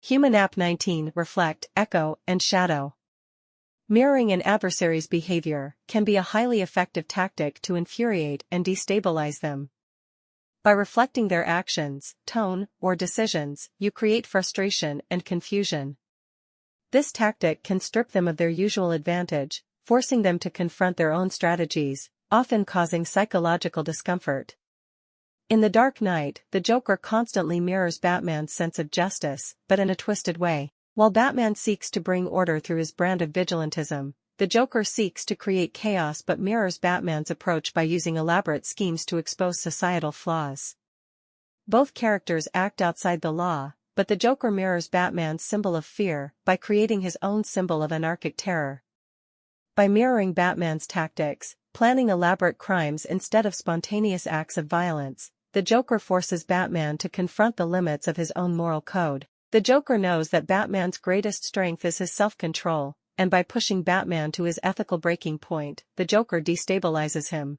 Human App 19 Reflect, Echo, and Shadow. Mirroring an adversary's behavior can be a highly effective tactic to infuriate and destabilize them. By reflecting their actions, tone, or decisions, you create frustration and confusion. This tactic can strip them of their usual advantage, forcing them to confront their own strategies, often causing psychological discomfort. In The Dark Knight, the Joker constantly mirrors Batman's sense of justice, but in a twisted way. While Batman seeks to bring order through his brand of vigilantism, the Joker seeks to create chaos but mirrors Batman's approach by using elaborate schemes to expose societal flaws. Both characters act outside the law, but the Joker mirrors Batman's symbol of fear by creating his own symbol of anarchic terror. By mirroring Batman's tactics, planning elaborate crimes instead of spontaneous acts of violence, the Joker forces Batman to confront the limits of his own moral code. The Joker knows that Batman's greatest strength is his self-control, and by pushing Batman to his ethical breaking point, the Joker destabilizes him.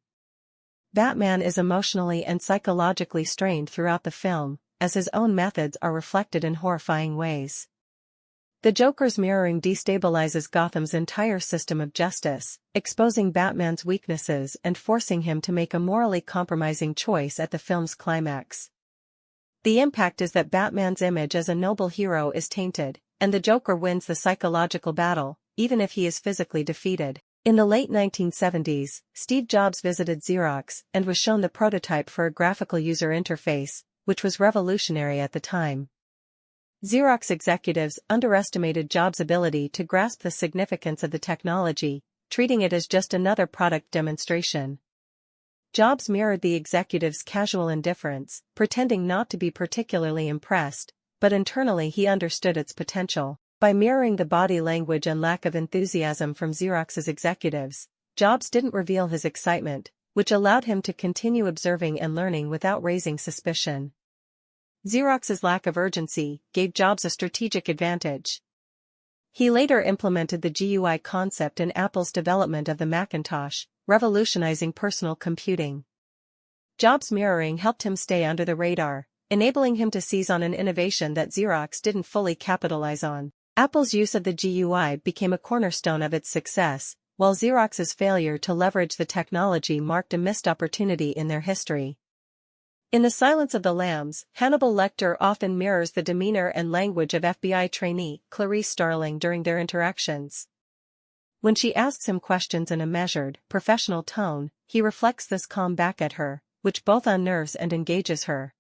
Batman is emotionally and psychologically strained throughout the film, as his own methods are reflected in horrifying ways. The Joker's mirroring destabilizes Gotham's entire system of justice, exposing Batman's weaknesses and forcing him to make a morally compromising choice at the film's climax. The impact is that Batman's image as a noble hero is tainted, and the Joker wins the psychological battle, even if he is physically defeated. In the late 1970s, Steve Jobs visited Xerox and was shown the prototype for a graphical user interface, which was revolutionary at the time. Xerox executives underestimated Jobs' ability to grasp the significance of the technology, treating it as just another product demonstration. Jobs mirrored the executives' casual indifference, pretending not to be particularly impressed, but internally he understood its potential. By mirroring the body language and lack of enthusiasm from Xerox's executives, Jobs didn't reveal his excitement, which allowed him to continue observing and learning without raising suspicion. Xerox's lack of urgency gave Jobs a strategic advantage. He later implemented the GUI concept in Apple's development of the Macintosh, revolutionizing personal computing. Jobs' mirroring helped him stay under the radar, enabling him to seize on an innovation that Xerox didn't fully capitalize on. Apple's use of the GUI became a cornerstone of its success, while Xerox's failure to leverage the technology marked a missed opportunity in their history. In The Silence of the Lambs, Hannibal Lecter often mirrors the demeanor and language of FBI trainee Clarice Starling during their interactions. When she asks him questions in a measured, professional tone, he reflects this calm back at her, which both unnerves and engages her.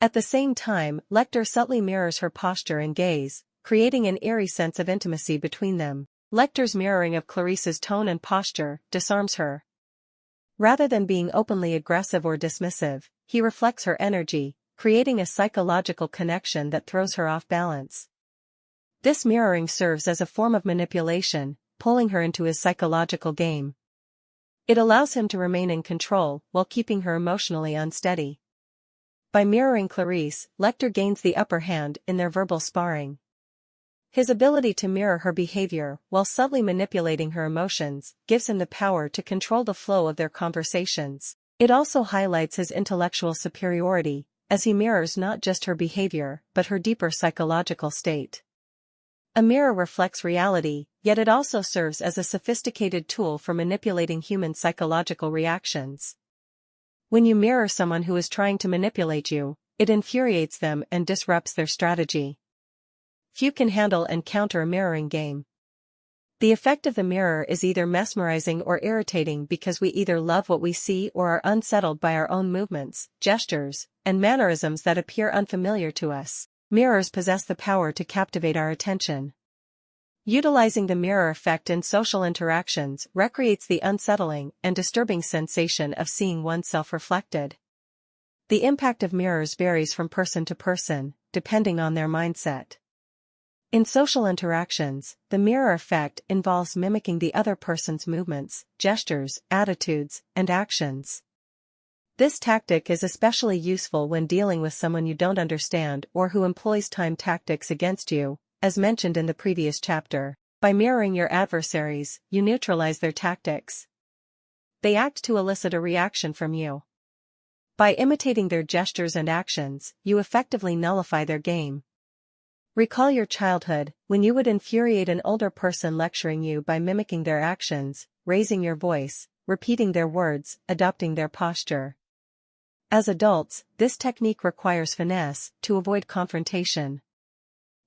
At the same time, Lecter subtly mirrors her posture and gaze, creating an eerie sense of intimacy between them. Lecter's mirroring of Clarice's tone and posture disarms her. Rather than being openly aggressive or dismissive, he reflects her energy, creating a psychological connection that throws her off balance. This mirroring serves as a form of manipulation, pulling her into his psychological game. It allows him to remain in control while keeping her emotionally unsteady. By mirroring Clarice, Lecter gains the upper hand in their verbal sparring. His ability to mirror her behavior while subtly manipulating her emotions gives him the power to control the flow of their conversations. It also highlights his intellectual superiority, as he mirrors not just her behavior but her deeper psychological state. A mirror reflects reality, yet it also serves as a sophisticated tool for manipulating human psychological reactions. When you mirror someone who is trying to manipulate you, it infuriates them and disrupts their strategy. Few can handle and counter a mirroring game. The effect of the mirror is either mesmerizing or irritating because we either love what we see or are unsettled by our own movements, gestures, and mannerisms that appear unfamiliar to us. Mirrors possess the power to captivate our attention. Utilizing the mirror effect in social interactions recreates the unsettling and disturbing sensation of seeing oneself reflected. The impact of mirrors varies from person to person, depending on their mindset. In social interactions, the mirror effect involves mimicking the other person's movements, gestures, attitudes, and actions. This tactic is especially useful when dealing with someone you don't understand or who employs time tactics against you, as mentioned in the previous chapter. By mirroring your adversaries, you neutralize their tactics. They act to elicit a reaction from you. By imitating their gestures and actions, you effectively nullify their game. Recall your childhood, when you would infuriate an older person lecturing you by mimicking their actions, raising your voice, repeating their words, adopting their posture. As adults, this technique requires finesse to avoid confrontation.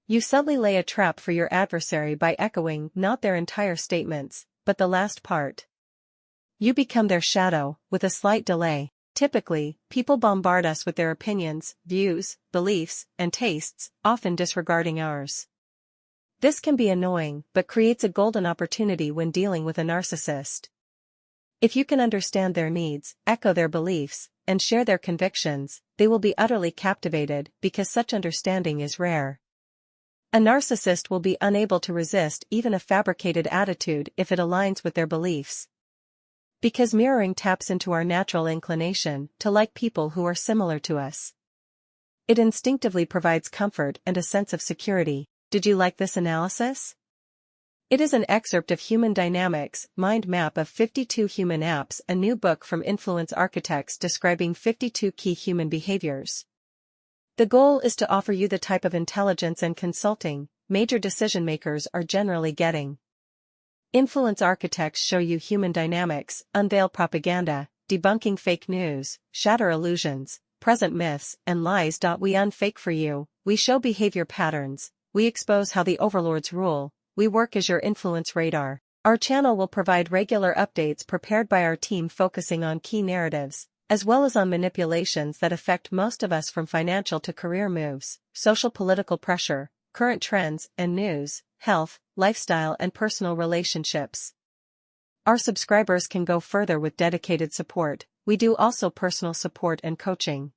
You subtly lay a trap for your adversary by echoing not their entire statements, but the last part. You become their shadow, with a slight delay. Typically, people bombard us with their opinions, views, beliefs, and tastes, often disregarding ours. This can be annoying, but creates a golden opportunity when dealing with a narcissist. If you can understand their needs, echo their beliefs, and share their convictions, they will be utterly captivated because such understanding is rare. A narcissist will be unable to resist even a fabricated attitude if it aligns with their beliefs. Because mirroring taps into our natural inclination to like people who are similar to us. It instinctively provides comfort and a sense of security. Did you like this analysis? It is an excerpt of Human Dynamics, Mind Map of 52 Human Apps, a new book from Influence Architects describing 52 key human behaviors. The goal is to offer you the type of intelligence and consulting major decision makers are generally getting. Influence architects show you human dynamics, unveil propaganda, debunking fake news, shatter illusions, present myths and lies. We unfake for you, we show behavior patterns, we expose how the overlords rule, we work as your influence radar. Our channel will provide regular updates prepared by our team focusing on key narratives, as well as on manipulations that affect most of us from financial to career moves, social political pressure, current trends and news, health, lifestyle and personal relationships. Our subscribers can go further with dedicated support. We do also personal support and coaching.